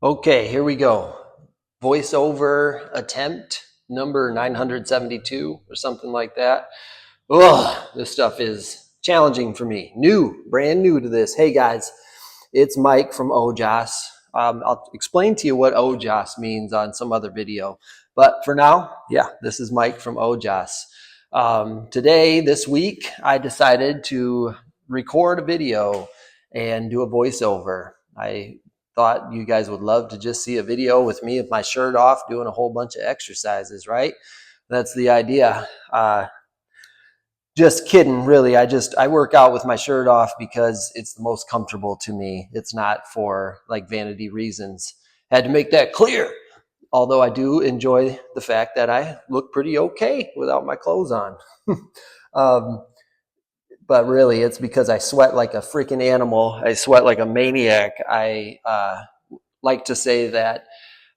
Okay, here we go. Voiceover attempt number 972 or something like that. Ugh, this stuff is challenging for me. Brand new to this. Hey guys, it's Mike from OJOS. I'll explain to you what OJOS means on some other video. But for now, yeah, this is Mike from OJOS. This week, I decided to record a video and do a voiceover. I thought you guys would love to just see a video with me with my shirt off doing a whole bunch of exercises, right? That's the idea. Just kidding, really. I work out with my shirt off because it's the most comfortable to me. It's not for like vanity reasons. Had to make that clear. Although I do enjoy the fact that I look pretty okay without my clothes on. um, but really, it's because I sweat like a freaking animal. I sweat like a maniac. I like to say that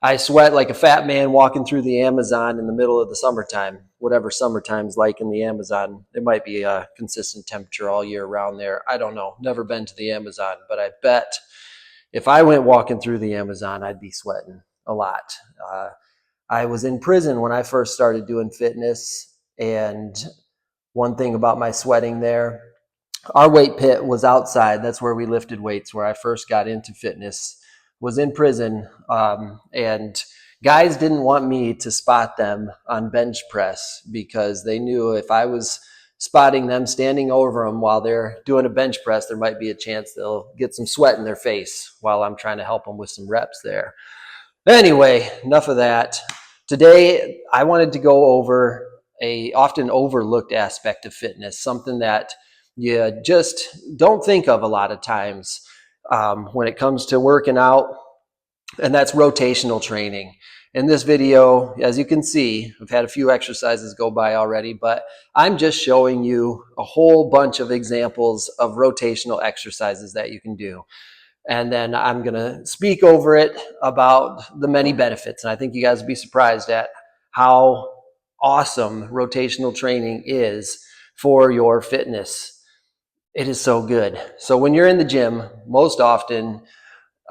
I sweat like a fat man walking through the Amazon in the middle of the summertime, whatever summertime's like in the Amazon. It might be a consistent temperature all year round there. I don't know. Never been to the Amazon, but I bet if I went walking through the Amazon, I'd be sweating a lot. I was in prison when I first started doing fitness, and one thing about my sweating there, our weight pit was outside. That's where we lifted weights, where I first got into fitness, was in prison. And guys didn't want me to spot them on bench press because they knew if I was spotting them standing over them while they're doing a bench press, there might be a chance they'll get some sweat in their face while I'm trying to help them with some reps there. Anyway, enough of that. Today, I wanted to go over a often overlooked aspect of fitness, something that you just don't think of a lot of times when it comes to working out, and that's rotational training. In this video, as you can see, I've had a few exercises go by already, but I'm just showing you a whole bunch of examples of rotational exercises that you can do. And then I'm going to speak over it about the many benefits. And I think you guys will be surprised at how awesome rotational training is for your fitness. It is so good. So when you're in the gym, most often,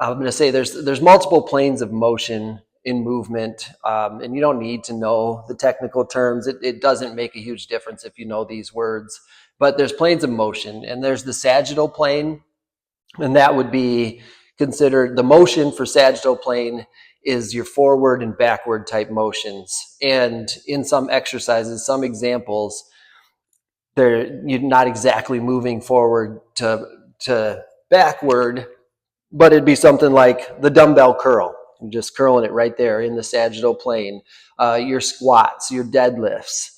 I'm going to say there's multiple planes of motion in movement, and you don't need to know the technical terms. It doesn't make a huge difference if you know these words. But there's planes of motion, and there's the sagittal plane, and that would be considered the motion for sagittal plane is your forward and backward type motions. And in some exercises, some examples, you're not exactly moving forward to backward, but it'd be something like the dumbbell curl. I'm just curling it right there in the sagittal plane. Your squats, your deadlifts.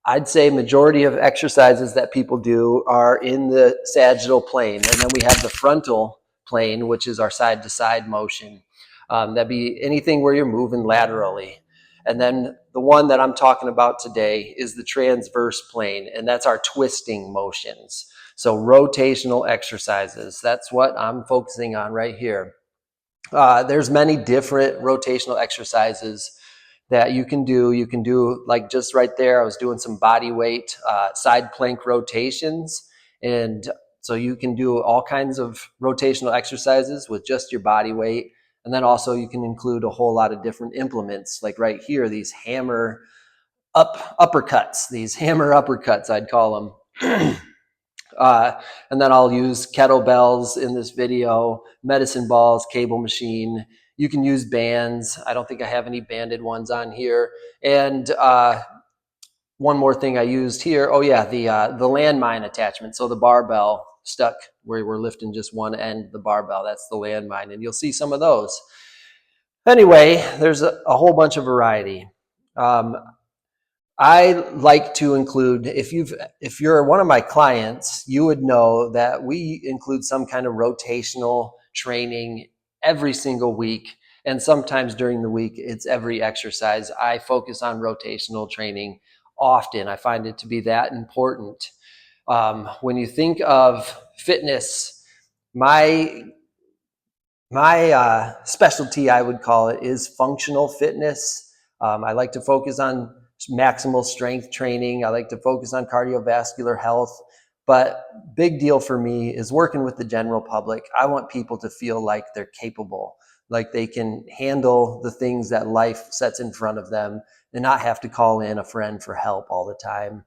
I'd say majority of exercises that people do are in the sagittal plane. And then we have the frontal plane, which is our side-to-side motion. That'd be anything where you're moving laterally. And then the one that I'm talking about today is the transverse plane, and that's our twisting motions. So rotational exercises, that's what I'm focusing on right here. There's many different rotational exercises that you can do. You can do like just right there, I was doing some body weight, side plank rotations. And so you can do all kinds of rotational exercises with just your body weight. And then also you can include a whole lot of different implements, like right here, these hammer uppercuts, I'd call them. And then I'll use kettlebells in this video, medicine balls, cable machine. You can use bands. I don't think I have any banded ones on here. And one more thing I used here. Oh yeah, the landmine attachment. So the barbell stuck where we're lifting just one end of the barbell. That's the landmine, and you'll see some of those. Anyway, there's a whole bunch of variety. I like to include, if you're one of my clients, you would know that we include some kind of rotational training every single week. And sometimes during the week, it's every exercise. I focus on rotational training often. I find it to be that important. When you think of fitness, my specialty, I would call it, is functional fitness. I like to focus on maximal strength training. I like to focus on cardiovascular health. But big deal for me is working with the general public. I want people to feel like they're capable, like they can handle the things that life sets in front of them and not have to call in a friend for help all the time.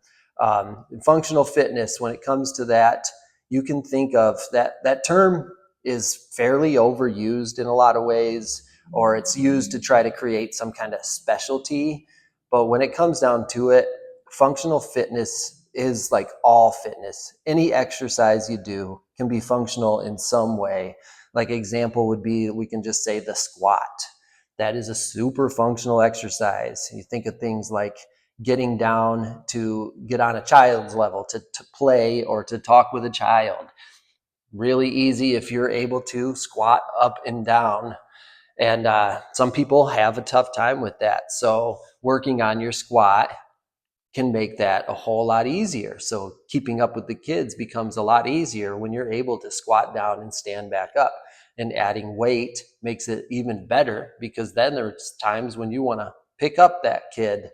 Functional fitness, when it comes to that, you can think of that term is fairly overused in a lot of ways, or it's used to try to create some kind of specialty. But when it comes down to it, functional fitness is like all fitness. Any exercise you do can be functional in some way. Like example would be, we can just say the squat. That is a super functional exercise. You think of things like getting down to get on a child's level, to play or to talk with a child. Really easy if you're able to squat up and down. And some people have a tough time with that. So working on your squat can make that a whole lot easier. So keeping up with the kids becomes a lot easier when you're able to squat down and stand back up. And adding weight makes it even better, because then there's times when you want to pick up that kid.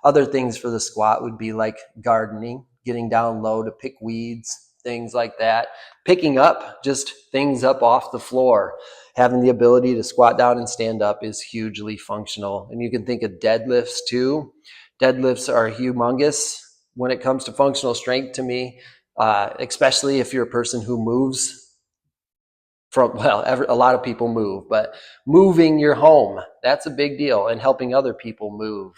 Other things for the squat would be like gardening, getting down low to pick weeds, things like that. Picking up just things up off the floor. Having the ability to squat down and stand up is hugely functional. And you can think of deadlifts too. Deadlifts are humongous when it comes to functional strength to me, especially if you're a person who moves from, well, a lot of people move, but moving your home, that's a big deal, and helping other people move.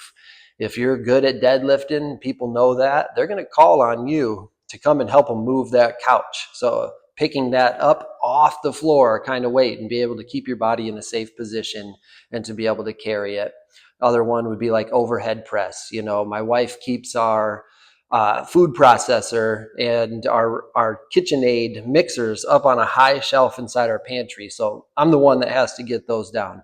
If you're good at deadlifting, people know that, they're going to call on you to come and help them move that couch. So picking that up off the floor kind of weight and be able to keep your body in a safe position and to be able to carry it. Other one would be like overhead press. You know, my wife keeps our food processor and our KitchenAid mixers up on a high shelf inside our pantry. So I'm the one that has to get those down.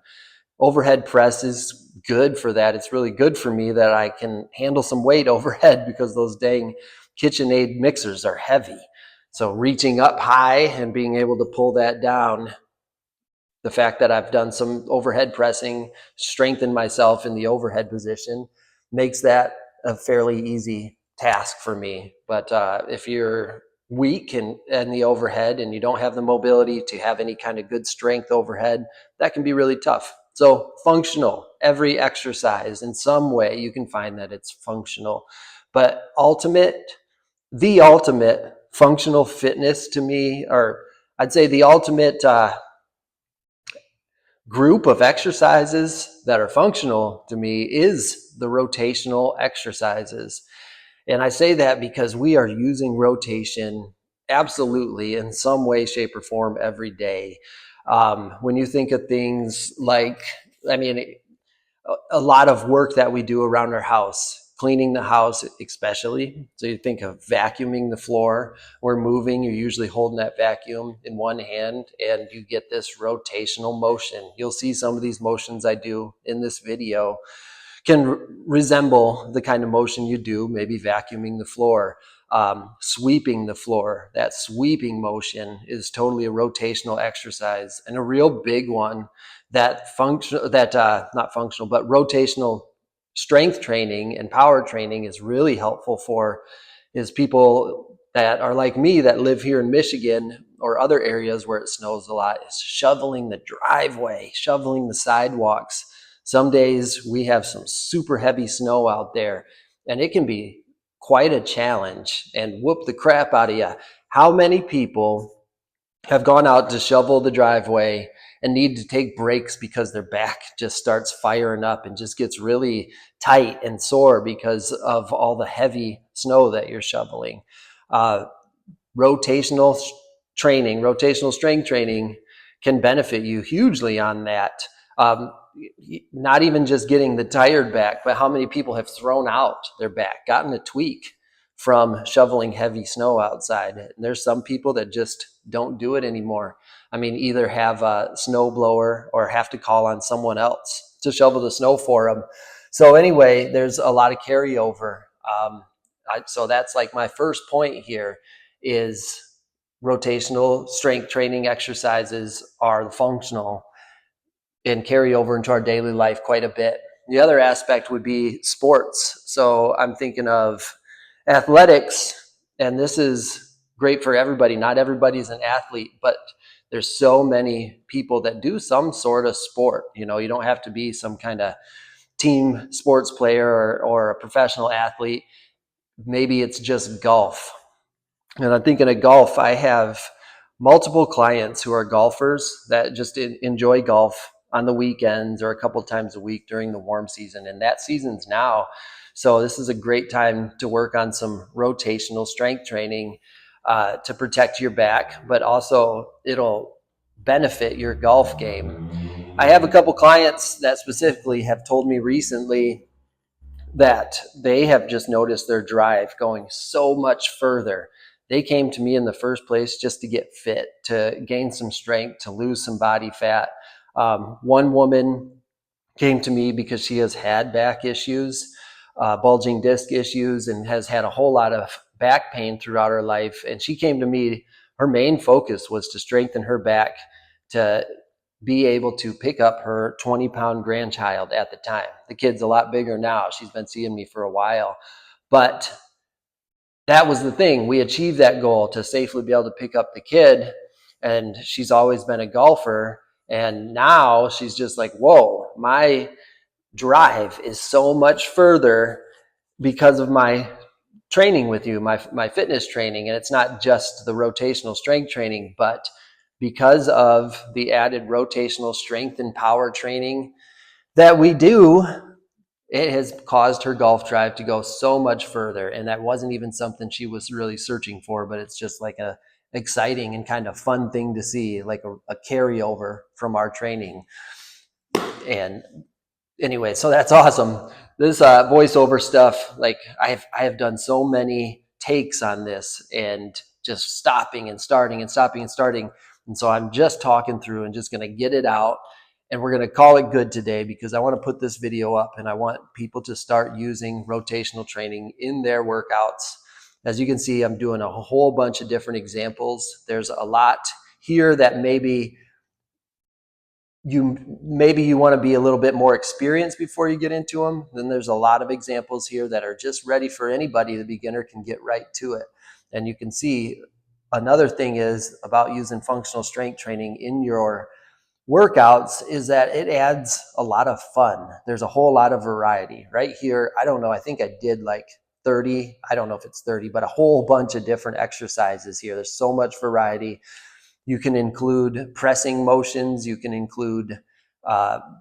Overhead press is good for that. It's really good for me that I can handle some weight overhead, because those dang KitchenAid mixers are heavy. So reaching up high and being able to pull that down, the fact that I've done some overhead pressing, strengthened myself in the overhead position, makes that a fairly easy task for me. But if you're weak in the overhead and you don't have the mobility to have any kind of good strength overhead, that can be really tough. So functional, every exercise in some way you can find that it's functional. But the ultimate functional fitness to me, or I'd say the ultimate group of exercises that are functional to me, is the rotational exercises. And I say that because we are using rotation absolutely in some way, shape, or form every day. When you think of things like, I mean, a lot of work that we do around our house, cleaning the house especially. So you think of vacuuming the floor. We're moving, you're usually holding that vacuum in one hand and you get this rotational motion. You'll see some of these motions I do in this video can resemble the kind of motion you do, maybe vacuuming the floor, sweeping the floor. That sweeping motion is totally a rotational exercise, and a real big one that not functional, but rotational strength training and power training is really helpful for, is people that are like me that live here in Michigan or other areas where it snows a lot, is shoveling the driveway, shoveling the sidewalks. Some days we have some super heavy snow out there, and it can be quite a challenge and whoop the crap out of you. How many people have gone out to shovel the driveway and need to take breaks because their back just starts firing up and just gets really tight and sore because of all the heavy snow that you're shoveling? Rotational rotational strength training can benefit you hugely on that. Not even just getting the tired back, but how many people have thrown out their back, gotten a tweak from shoveling heavy snow outside. And there's some people that just don't do it anymore. I mean, either have a snow blower or have to call on someone else to shovel the snow for them. So anyway, there's a lot of carryover. So that's like my first point here, is rotational strength training exercises are functional and carry over into our daily life quite a bit. The other aspect would be sports. So I'm thinking of athletics, and this is great for everybody. Not everybody's an athlete, but there's so many people that do some sort of sport. You know, you don't have to be some kind of team sports player or a professional athlete. Maybe it's just golf. And I'm thinking of golf. I have multiple clients who are golfers that just enjoy golf on the weekends or a couple times a week during the warm season. And that season's now. So this is a great time to work on some rotational strength training to protect your back, but also it'll benefit your golf game. I have a couple clients that specifically have told me recently that they have just noticed their drive going so much further. They came to me in the first place just to get fit, to gain some strength, to lose some body fat. One woman came to me because she has had back issues, bulging disc issues, and has had a whole lot of back pain throughout her life. And she came to me, her main focus was to strengthen her back, to be able to pick up her 20-pound grandchild at the time. The kid's a lot bigger now. She's been seeing me for a while. But that was the thing. We achieved that goal to safely be able to pick up the kid. And she's always been a golfer. And now she's just like, whoa, my drive is so much further because of my training with you, my fitness training. And it's not just the rotational strength training, but because of the added rotational strength and power training that we do, it has caused her golf drive to go so much further. And that wasn't even something she was really searching for, but it's just like a exciting and kind of fun thing to see, like a carryover from our training. And anyway, so that's awesome. This voiceover stuff, like I have done so many takes on this and just stopping and starting and stopping and starting. And so I'm just talking through and just going to get it out. And we're going to call it good today because I want to put this video up and I want people to start using rotational training in their workouts. As you can see, I'm doing a whole bunch of different examples. There's a lot here that maybe you want to be a little bit more experienced before you get into them. Then there's a lot of examples here that are just ready for anybody. The beginner can get right to it. And you can see another thing is about using functional strength training in your workouts is that it adds a lot of fun. There's a whole lot of variety right here. I don't know. I think I did like 30. I don't know if it's 30, but a whole bunch of different exercises here. There's so much variety. You can include pressing motions. You can include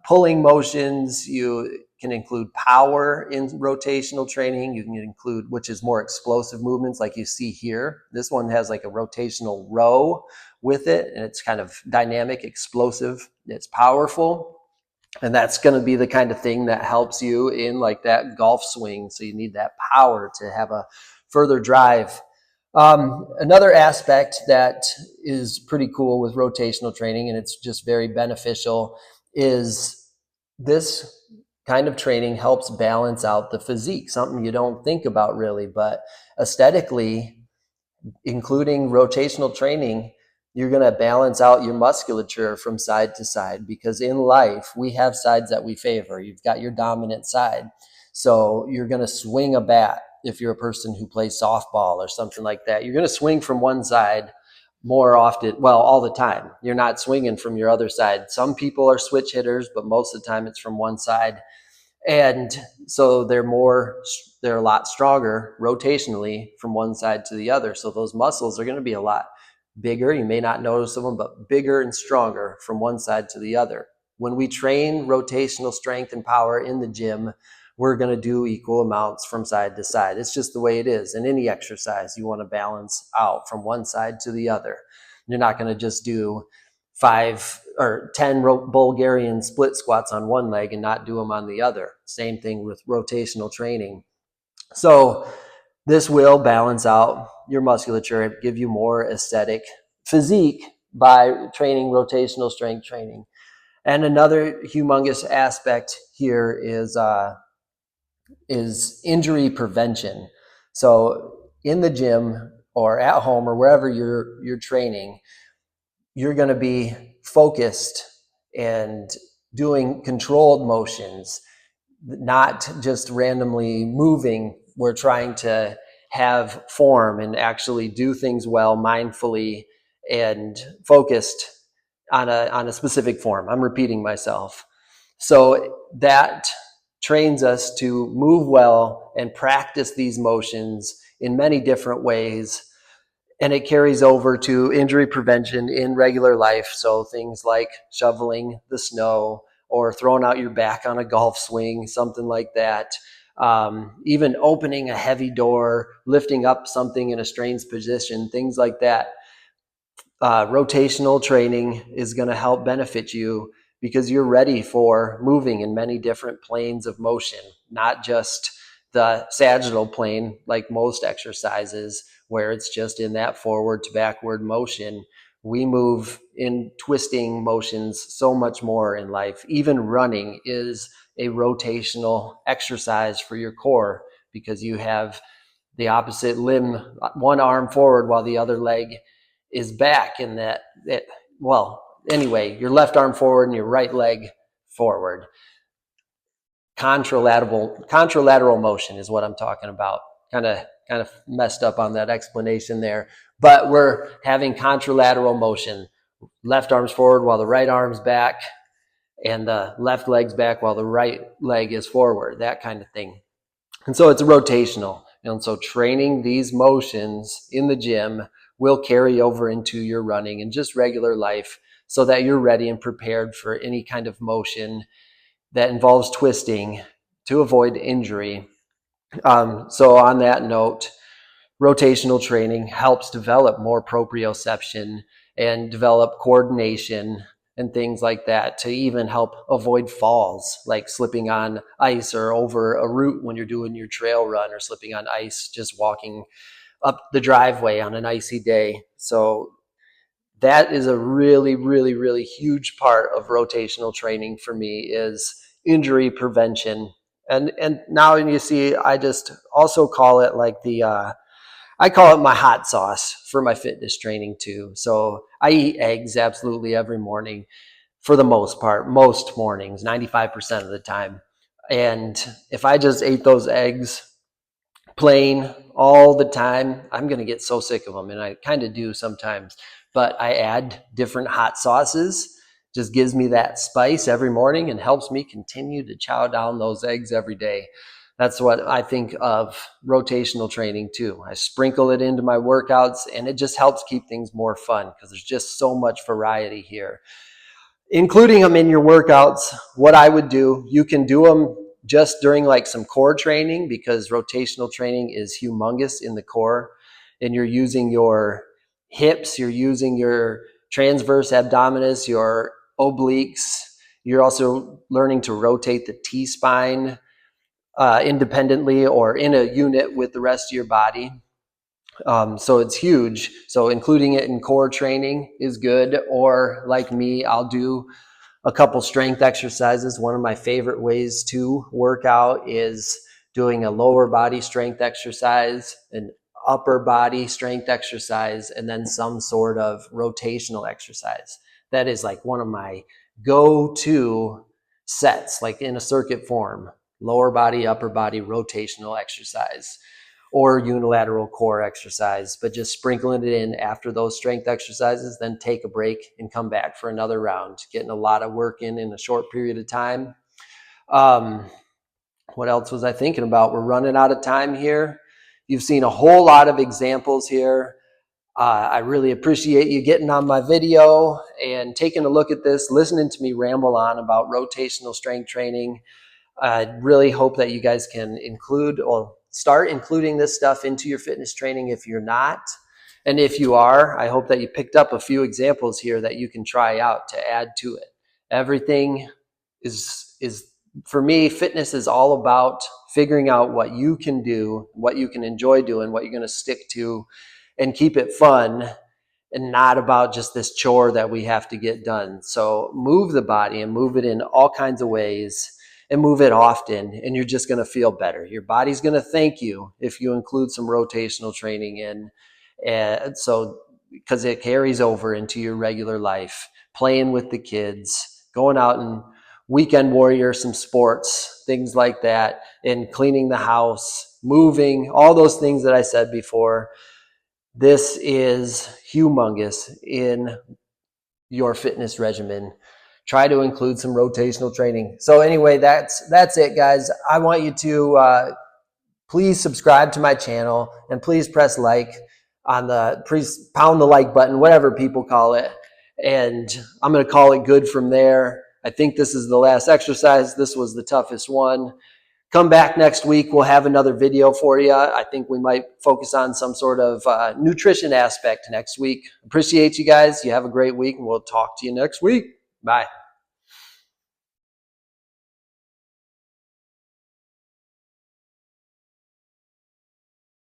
pulling motions. You can include power in rotational training. You can include, which is more explosive movements like you see here. This one has like a rotational row with it, and it's kind of dynamic, explosive. It's powerful. And that's going to be the kind of thing that helps you in like that golf swing. So you need that power to have a further drive. Another aspect that is pretty cool with rotational training, and it's just very beneficial, is this kind of training helps balance out the physique, something you don't think about really, but aesthetically, including rotational training, you're going to balance out your musculature from side to side, because in life, we have sides that we favor. You've got your dominant side. So you're going to swing a bat. If you're a person who plays softball or something like that, you're going to swing from one side more often, well, all the time. You're not swinging from your other side. Some people are switch hitters, but most of the time it's from one side. And so they're a lot stronger rotationally from one side to the other. So those muscles are going to be a lot bigger. You may not notice them, but bigger and stronger from one side to the other. When we train rotational strength and power in the gym, we're going to do equal amounts from side to side. It's just the way it is. In any exercise, you want to balance out from one side to the other. You're not going to just do 5 or 10 Bulgarian split squats on one leg and not do them on the other. Same thing with rotational training. So this will balance out your musculature, give you more aesthetic physique by training rotational strength training. And another humongous aspect here is injury prevention. So in the gym or at home or wherever you're training, you're going to be focused and doing controlled motions, not just randomly moving. We're trying to have form and actually do things well, mindfully and focused on a specific form. I'm repeating myself. So that trains us to move well and practice these motions in many different ways. And it carries over to injury prevention in regular life. So things like shoveling the snow or throwing out your back on a golf swing, something like that. Even opening a heavy door, lifting up something in a strange position, things like that. Rotational training is going to help benefit you because you're ready for moving in many different planes of motion, not just the sagittal plane like most exercises where it's just in that forward to backward motion. We move in twisting motions so much more in life. Even running is a rotational exercise for your core because you have the opposite limb, one arm forward while the other leg is back. And well, anyway, your left arm forward and your right leg forward. Contralateral motion is what I'm talking about. Kind of messed up on that explanation there, but we're having contralateral motion. Left arm's forward while the right arm's back, and the left leg's back while the right leg is forward, that kind of thing. And so it's rotational. And so training these motions in the gym will carry over into your running and just regular life so that you're ready and prepared for any kind of motion that involves twisting to avoid injury. So on that note, rotational training helps develop more proprioception and develop coordination and things like that to even help avoid falls, like slipping on ice or over a route when you're doing your trail run, or slipping on ice just walking up the driveway on an icy day. So that is a really, really, really huge part of rotational training for me, is injury prevention. And now you see, I just also call it like I call it my hot sauce for my fitness training too. So I eat eggs absolutely every morning for the most part, most mornings, 95% of the time. And if I just ate those eggs plain all the time, I'm going to get so sick of them. And I kind of do sometimes, but I add different hot sauces. Just gives me that spice every morning and helps me continue to chow down those eggs every day. That's what I think of rotational training too. I sprinkle it into my workouts and it just helps keep things more fun because there's just so much variety here. Including them in your workouts, what I would do, you can do them just during like some core training, because rotational training is humongous in the core, and you're using your hips, you're using your transverse abdominis, your obliques. You're also learning to rotate the T-spine independently or in a unit with the rest of your body. So it's huge. So including it in core training is good. Or like me, I'll do a couple strength exercises. One of my favorite ways to work out is doing a lower body strength exercise, an upper body strength exercise, and then some sort of rotational exercise. That is like one of my go-to sets, like in a circuit form: lower body, upper body, rotational exercise, or unilateral core exercise, but just sprinkling it in after those strength exercises, then take a break and come back for another round, getting a lot of work in a short period of time. What else was I thinking about? We're running out of time here. You've seen a whole lot of examples here. I really appreciate you getting on my video and taking a look at this, listening to me ramble on about rotational strength training. I really hope that you guys can include or start including this stuff into your fitness training if you're not. And if you are, I hope that you picked up a few examples here that you can try out to add to it. Everything is for me, fitness is all about figuring out what you can do, what you can enjoy doing, what you're going to stick to, and keep it fun, and not about just this chore that we have to get done. So move the body and move it in all kinds of ways, and move it often, and you're just going to feel better. Your body's going to thank you if you include some rotational training in. And so, because it carries over into your regular life, playing with the kids, going out and weekend warrior some sports, things like that, and cleaning the house, moving, all those things that I said before. This is humongous in your fitness regimen. Try to include some rotational training. So anyway, that's it, guys. I want you to please subscribe to my channel and please press like on the, please pound the like button, whatever people call it. And I'm going to call it good from there. I think this is the last exercise. This was the toughest one. Come back next week. We'll have another video for you. I think we might focus on some sort of nutrition aspect next week. Appreciate you guys. You have a great week, and we'll talk to you next week. Bye.